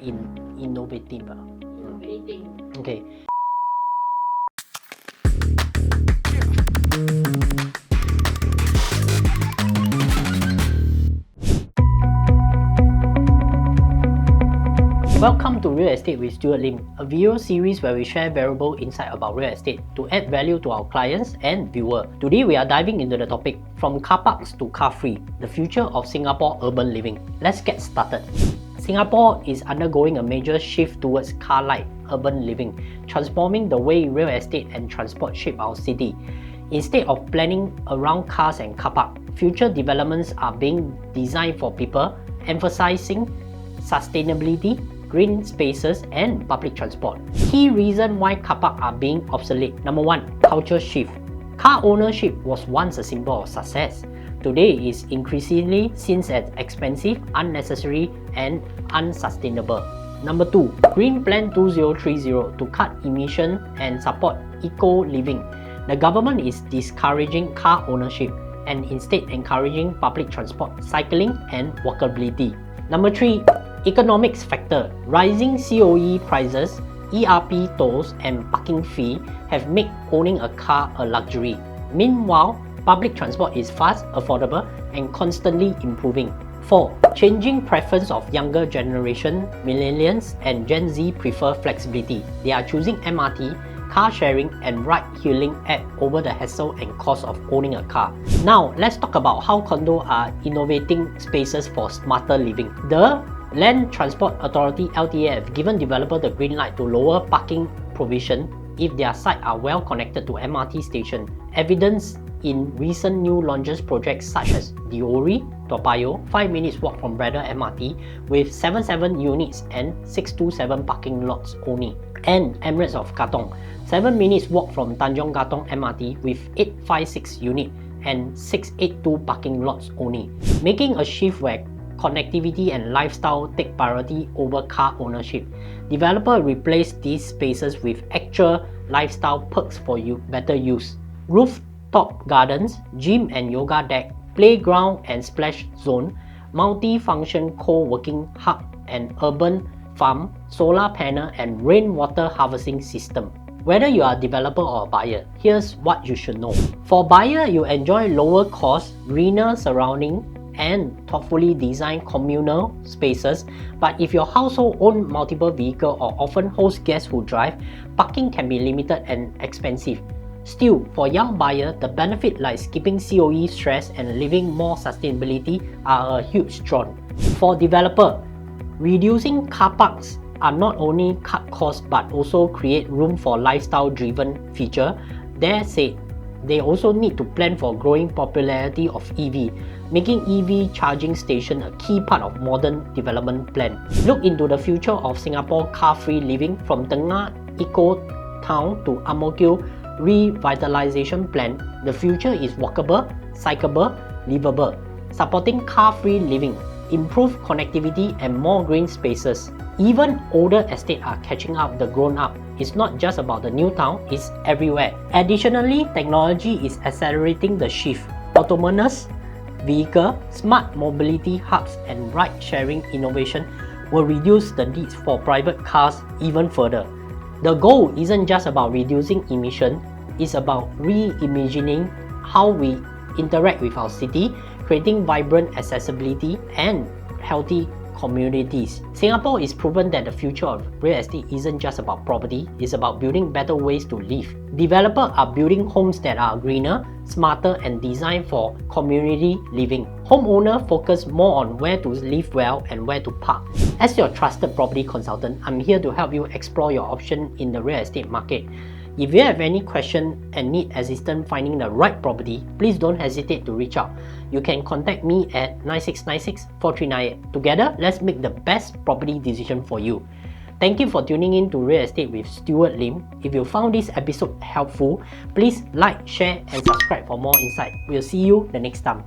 Innovating. Okay. Welcome to Real Estate with Stewart Lim, a video series where we share valuable insight about real estate to add value to our clients and viewers. Today we are diving into the topic from car parks to car free, the future of Singapore urban living. Let's get started. Singapore is undergoing a major shift towards car-lite urban living, transforming the way real estate and transport shape our city. Instead of planning around cars and car park, future developments are being designed for people, emphasizing sustainability, green spaces, and public transport. Key reason why car parks are being obsolete. Number 1, culture shift. Car ownership was once a symbol of success. Today it is increasingly seen as expensive, unnecessary, and unsustainable. Number 2, Green Plan 2030 to cut emission and support eco-living. The government is discouraging car ownership and instead encouraging public transport, cycling, and walkability. Number 3, economics factor. Rising COE prices, ERP tolls, and parking fee have made owning a car a luxury. Meanwhile, public transport is fast, affordable, and constantly improving. 4, changing preference of younger generation, millennials, and Gen Z prefer flexibility. They are choosing MRT, car sharing, and ride-hailing app over the hassle and cost of owning a car. Now, let's talk about how condos are innovating spaces for smarter living. The Land Transport Authority (LTA) have given developers the green light to lower parking provision if their sites are well connected to MRT station. Evidence in recent new launches projects such as Diori, Toa Payoh, 5 minutes walk from Braddell MRT with 77 units and 627 parking lots only, and Emirates of Katong, 7 minutes walk from Tanjong Katong MRT with 856 units and 682 parking lots only, making a shift where connectivity and lifestyle take priority over car ownership. Developers replace these spaces with actual lifestyle perks for better use. Rooftop gardens, gym and yoga deck, playground and splash zone, multi-function co-working hub and urban farm, solar panel and rainwater harvesting system. Whether you are a developer or a buyer, here's what you should know. For buyer, you enjoy lower cost, greener surrounding, and thoughtfully designed communal spaces. But if your household owns multiple vehicles or often hosts guests who drive, parking can be limited and expensive. Still, for young buyers, the benefits like skipping COE stress and living more sustainability are a huge draw. For developers, reducing car parks are not only cut costs but also create room for lifestyle-driven feature. That said, they also need to plan for growing popularity of EV, making EV charging station a key part of modern development plan. Look into the future of Singapore car-free living from Tengah Eco Town to Ang Mo Kio revitalization plan. The future is walkable, cyclable, livable, supporting car-free living, improved connectivity, and more green spaces. Even older estates are catching up the grown-up. It's not just about the new town, it's everywhere. Additionally, technology is accelerating the shift. Autonomous vehicle, smart mobility hubs, and ride-sharing innovation will reduce the need for private cars even further. The goal isn't just about reducing emission, it's about reimagining how we interact with our city, creating vibrant accessibility and healthy communities. Singapore is proven that the future of real estate isn't just about property, it's about building better ways to live. Developers are building homes that are greener, smarter, and designed for community living. Homeowners focus more on where to live well and where to park. As your trusted property consultant, I'm here to help you explore your options in the real estate market. If you have any question and need assistance finding the right property, please don't hesitate to reach out. You can contact me at 9696-4398. Together, let's make the best property decision for you. Thank you for tuning in to Real Estate with Stewart Lim. If you found this episode helpful, please like, share, and subscribe for more insight. We'll see you the next time.